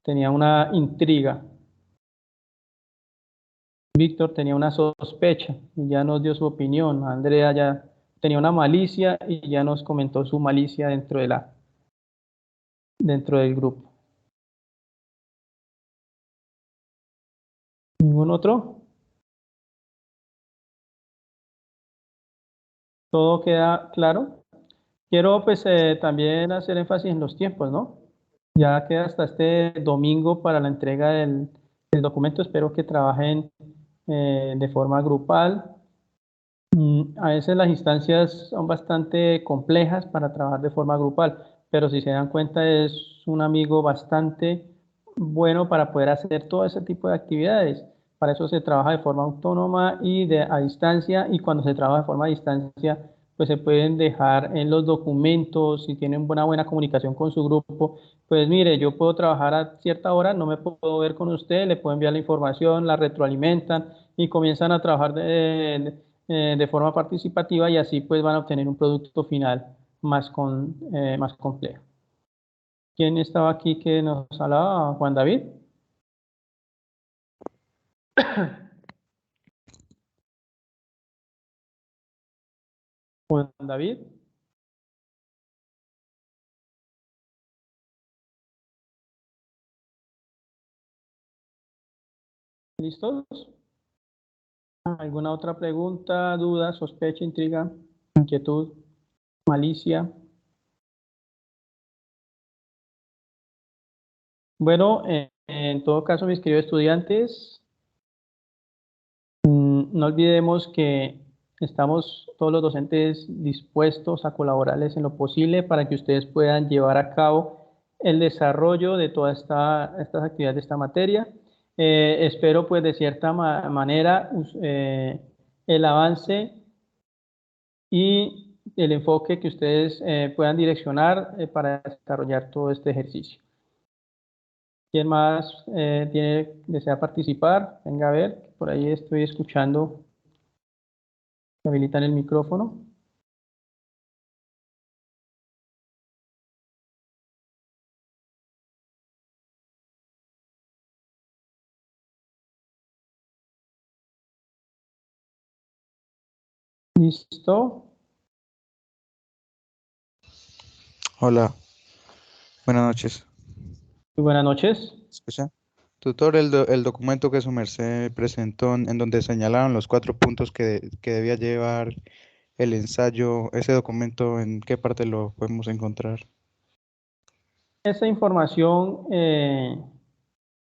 tenía una intriga. Víctor tenía una sospecha y ya nos dio su opinión. Andrea ya tenía una malicia y ya nos comentó su malicia dentro del grupo. ¿Ningún otro? ¿Todo queda claro? Quiero pues también hacer énfasis en los tiempos, ¿no? Ya queda hasta este domingo para la entrega del documento. Espero que trabajen de forma grupal. A veces las instancias son bastante complejas para trabajar de forma grupal, pero si se dan cuenta es un amigo bastante bueno para poder hacer todo ese tipo de actividades. Para eso se trabaja de forma autónoma y a distancia, y cuando se trabaja de forma a distancia, pues se pueden dejar en los documentos, si tienen una buena comunicación con su grupo, pues mire, yo puedo trabajar a cierta hora, no me puedo ver con usted, le puedo enviar la información, la retroalimentan y comienzan a trabajar de forma participativa y así pues van a obtener un producto final más complejo. ¿Quién estaba aquí que nos hablaba? ¿Juan David? Juan David. ¿Listos? ¿Alguna otra pregunta, duda, sospecha, intriga, inquietud, malicia? Bueno, en todo caso, mis queridos estudiantes, no olvidemos que estamos todos los docentes dispuestos a colaborarles en lo posible para que ustedes puedan llevar a cabo el desarrollo de todas estas actividades de esta materia. Espero pues de cierta manera el avance y el enfoque que ustedes puedan direccionar para desarrollar todo este ejercicio. ¿Quién más desea participar? Venga a ver, por ahí estoy escuchando. ¿Me habilitan el micrófono? ¿Listo? Hola, buenas noches. Muy buenas noches. ¿Escucha? Tutor, el documento que su merced presentó en donde señalaron los 4 puntos que debía llevar el ensayo, ese documento, ¿en qué parte lo podemos encontrar? Esa información que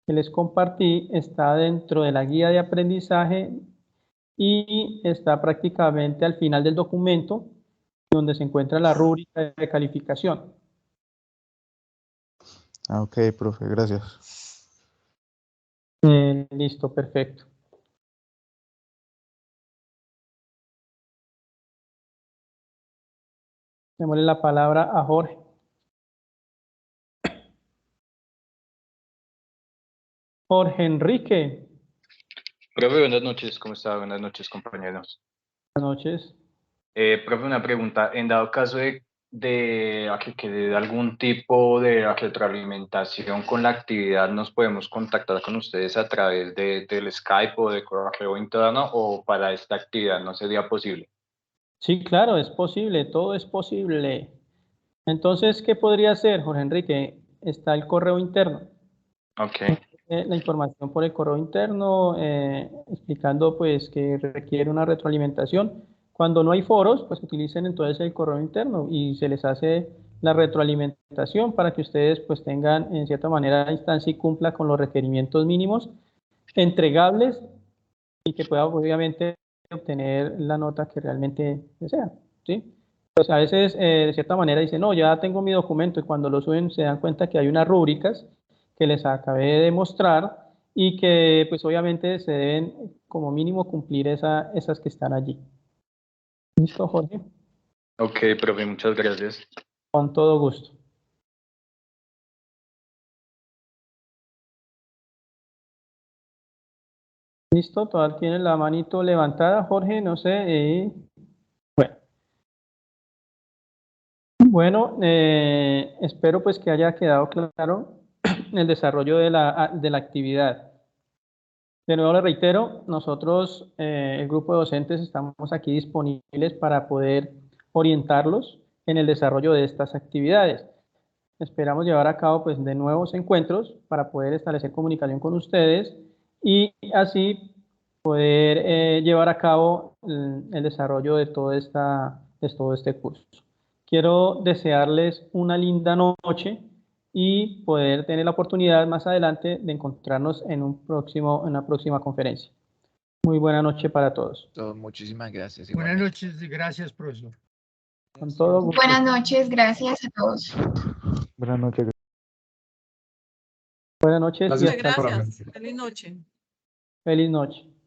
les compartí está dentro de la guía de aprendizaje y está prácticamente al final del documento, donde se encuentra la rúbrica de calificación. Ah, ok, profe, gracias. Listo, perfecto. Démosle la palabra a Jorge. Jorge Enrique. Profe, buenas noches, ¿cómo está? Buenas noches, compañeros. Buenas noches. Profe, una pregunta. En dado caso de que de algún tipo de retroalimentación con la actividad, ¿nos podemos contactar con ustedes a través del Skype o de correo interno, o para esta actividad no sería posible? Sí, claro, es posible, todo es posible. Entonces, ¿qué podría hacer, Jorge Enrique? Está el correo interno. Ok. La información por el correo interno, explicando pues que requiere una retroalimentación. Cuando no hay foros, pues utilicen entonces el correo interno y se les hace la retroalimentación para que ustedes pues tengan en cierta manera la instancia y cumpla con los requerimientos mínimos entregables y que pueda obviamente obtener la nota que realmente desean, ¿sí? Pues a veces de cierta manera dicen, no, ya tengo mi documento, y cuando lo suben se dan cuenta que hay unas rúbricas que les acabé de mostrar y que pues obviamente se deben como mínimo cumplir esas que están allí. ¿Listo, Jorge? Ok, profe, muchas gracias. Con todo gusto. ¿Listo? Todavía tiene la manito levantada, Jorge, no sé. Bueno, espero pues que haya quedado claro el desarrollo de la actividad. De nuevo le reitero, nosotros, el grupo de docentes, estamos aquí disponibles para poder orientarlos en el desarrollo de estas actividades. Esperamos llevar a cabo pues de nuevos encuentros para poder establecer comunicación con ustedes y así poder llevar a cabo el desarrollo de todo este curso. Quiero desearles una linda noche y poder tener la oportunidad más adelante de encontrarnos en una próxima conferencia. Muy buena noche para todos. Muchísimas gracias. Buenas igualmente. noches y gracias, profesor. Con todo gusto. Buenas noches, gracias a todos. Buenas noches. Buenas noches. Gracias, Y hasta profe. Gracias. Feliz noche. feliz noche.